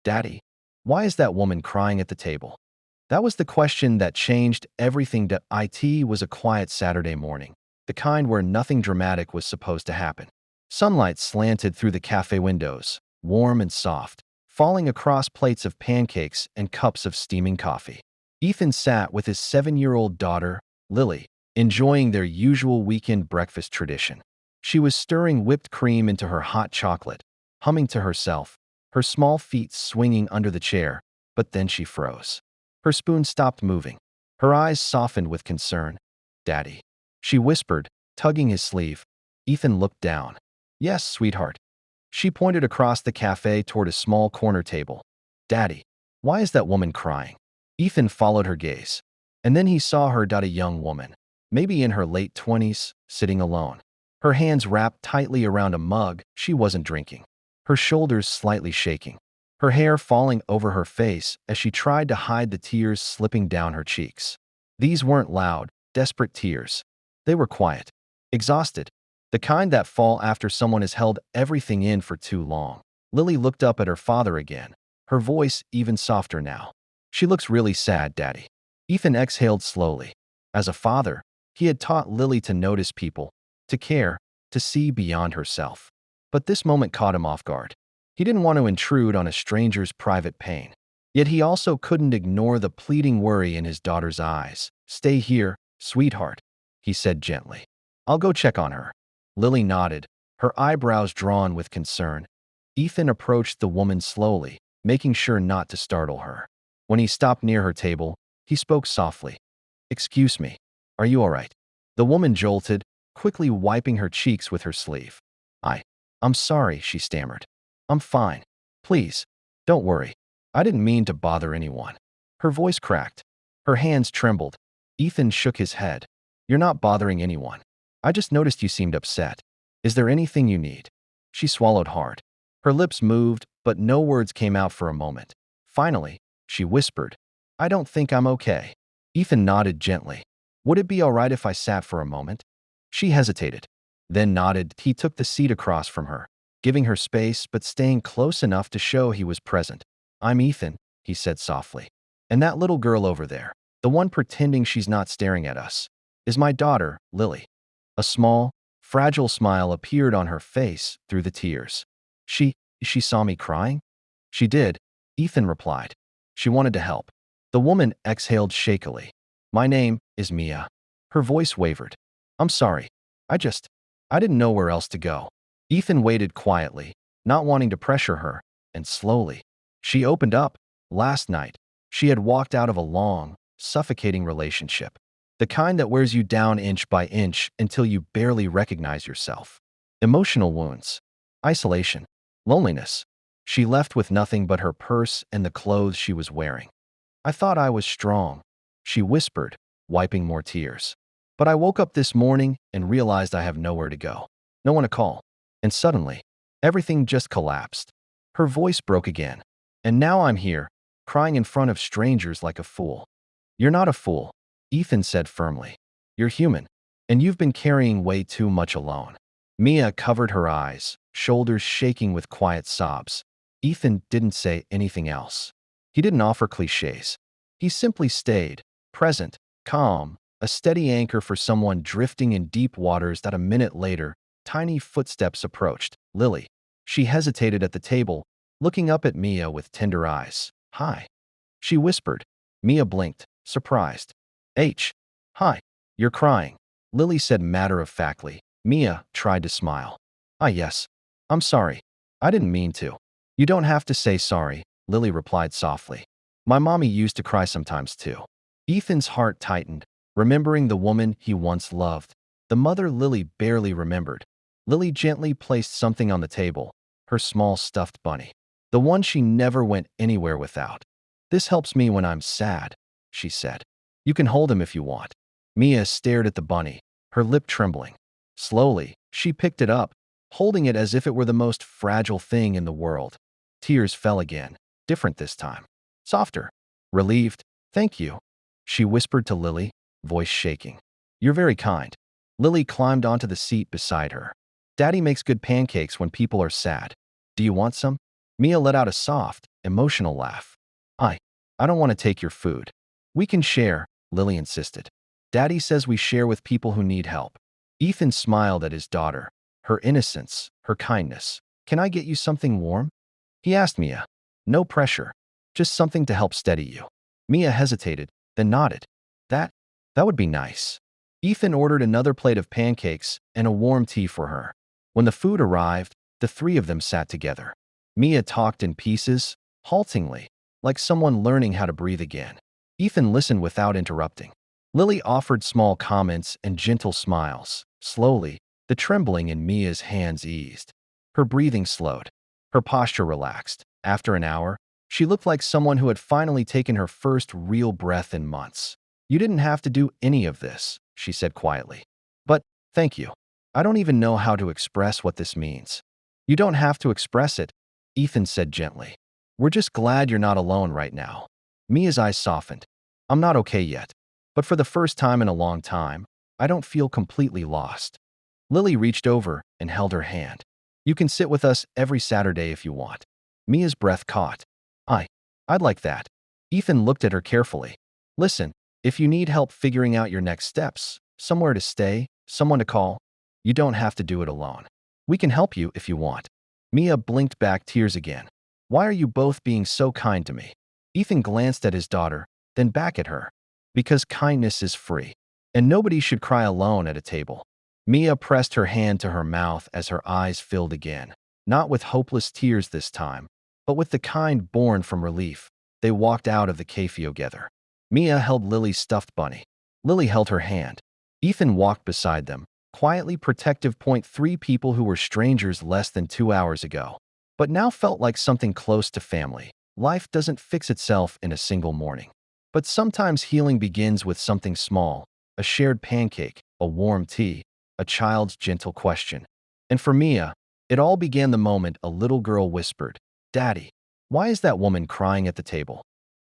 "Daddy, why is that woman crying at the table?" That was the question that changed everything. It was a quiet Saturday morning, the kind where nothing dramatic was supposed to happen. Sunlight slanted through the cafe windows, warm and soft, falling across plates of pancakes and cups of steaming coffee. Ethan sat with his 7-year-old daughter, Lily, enjoying their usual weekend breakfast tradition. She was stirring whipped cream into her hot chocolate, humming to herself, her small feet swinging under the chair, but then she froze. Her spoon stopped moving. Her eyes softened with concern. "Daddy," she whispered, tugging his sleeve. Ethan looked down. "Yes, sweetheart." She pointed across the cafe toward a small corner table. "Daddy, why is that woman crying?" Ethan followed her gaze. And then he saw her, a young woman, maybe in her late 20s, sitting alone. Her hands wrapped tightly around a mug she wasn't drinking. Her shoulders slightly shaking. Her hair falling over her face as she tried to hide the tears slipping down her cheeks. These weren't loud, desperate tears. They were quiet, exhausted, the kind that fall after someone has held everything in for too long. Lily looked up at her father again, her voice even softer now. "She looks really sad, Daddy." Ethan exhaled slowly. As a father, he had taught Lily to notice people, to care, to see beyond herself. But this moment caught him off guard. He didn't want to intrude on a stranger's private pain. Yet he also couldn't ignore the pleading worry in his daughter's eyes. "Stay here, sweetheart," he said gently. "I'll go check on her." Lily nodded, her eyebrows drawn with concern. Ethan approached the woman slowly, making sure not to startle her. When he stopped near her table, he spoke softly. "Excuse me, are you all right?" The woman jolted, quickly wiping her cheeks with her sleeve. I'm sorry," she stammered. "I'm fine. Please, don't worry. I didn't mean to bother anyone." Her voice cracked. Her hands trembled. Ethan shook his head. "You're not bothering anyone. I just noticed you seemed upset. Is there anything you need?" She swallowed hard. Her lips moved, but no words came out for a moment. Finally, she whispered, "I don't think I'm okay." Ethan nodded gently. "Would it be all right if I sat for a moment?" She hesitated, then nodded. He took the seat across from her, giving her space but staying close enough to show he was present. "I'm Ethan," he said softly. "And that little girl over there, the one pretending she's not staring at us, is my daughter, Lily." A small, fragile smile appeared on her face through the tears. She saw me crying?" "She did," Ethan replied. "She wanted to help." The woman exhaled shakily. "My name is Mia." Her voice wavered. "I'm sorry. I didn't know where else to go." Ethan waited quietly, not wanting to pressure her, and slowly, she opened up. Last night, she had walked out of a long, suffocating relationship. The kind that wears you down inch by inch until you barely recognize yourself. Emotional wounds, isolation, loneliness. She left with nothing but her purse and the clothes she was wearing. "I thought I was strong," she whispered, wiping more tears. "But I woke up this morning and realized I have nowhere to go, no one to call. And suddenly, everything just collapsed." Her voice broke again. "And now I'm here, crying in front of strangers like a fool." "You're not a fool," Ethan said firmly. "You're human, and you've been carrying way too much alone." Mia covered her eyes, shoulders shaking with quiet sobs. Ethan didn't say anything else. He didn't offer cliches. He simply stayed, present, calm, a steady anchor for someone drifting in deep waters. That a minute later, tiny footsteps approached. Lily. She hesitated at the table, looking up at Mia with tender eyes. "Hi," she whispered. Mia blinked, surprised. Hi, you're crying," Lily said matter-of-factly. Mia tried to smile. Yes. I'm sorry. I didn't mean to." "You don't have to say sorry," Lily replied softly. "My mommy used to cry sometimes too." Ethan's heart tightened, remembering the woman he once loved, the mother Lily barely remembered. Lily gently placed something on the table, her small stuffed bunny, the one she never went anywhere without. "This helps me when I'm sad," she said. "You can hold him if you want." Mia stared at the bunny, her lip trembling. Slowly, she picked it up, holding it as if it were the most fragile thing in the world. Tears fell again, different this time. Softer. Relieved. "Thank you," she whispered to Lily, voice shaking. "You're very kind." Lily climbed onto the seat beside her. "Daddy makes good pancakes when people are sad. Do you want some?" Mia let out a soft, emotional laugh. I don't want to take your food. We can share, Lily insisted. Daddy says we share with people who need help. Ethan smiled at his daughter, her innocence, her kindness. Can I get you something warm? He asked Mia. No pressure, just something to help steady you. Mia hesitated, then nodded. That, that would be nice. Ethan ordered another plate of pancakes and a warm tea for her. When the food arrived, the three of them sat together. Mia talked in pieces, haltingly, like someone learning how to breathe again. Ethan listened without interrupting. Lily offered small comments and gentle smiles. Slowly, the trembling in Mia's hands eased. Her breathing slowed. Her posture relaxed. After an hour, she looked like someone who had finally taken her first real breath in months. You didn't have to do any of this, she said quietly. But, thank you. I don't even know how to express what this means. You don't have to express it, Ethan said gently. We're just glad you're not alone right now. Mia's eyes softened. I'm not okay yet, but for the first time in a long time, I don't feel completely lost. Lily reached over and held her hand. You can sit with us every Saturday if you want. Mia's breath caught. I, I'd like that. Ethan looked at her carefully. Listen, if you need help figuring out your next steps, somewhere to stay, someone to call, you don't have to do it alone. We can help you if you want. Mia blinked back tears again. Why are you both being so kind to me? Ethan glanced at his daughter, then back at her. Because kindness is free, and nobody should cry alone at a table. Mia pressed her hand to her mouth as her eyes filled again, not with hopeless tears this time, but with the kind born from relief. They walked out of the cafe together. Mia held Lily's stuffed bunny. Lily held her hand. Ethan walked beside them, quietly protective. Three people who were strangers less than 2 hours ago, but now felt like something close to family. Life doesn't fix itself in a single morning. But sometimes healing begins with something small, a shared pancake, a warm tea, a child's gentle question. And for Mia, it all began the moment a little girl whispered, Daddy, why is that woman crying at the table?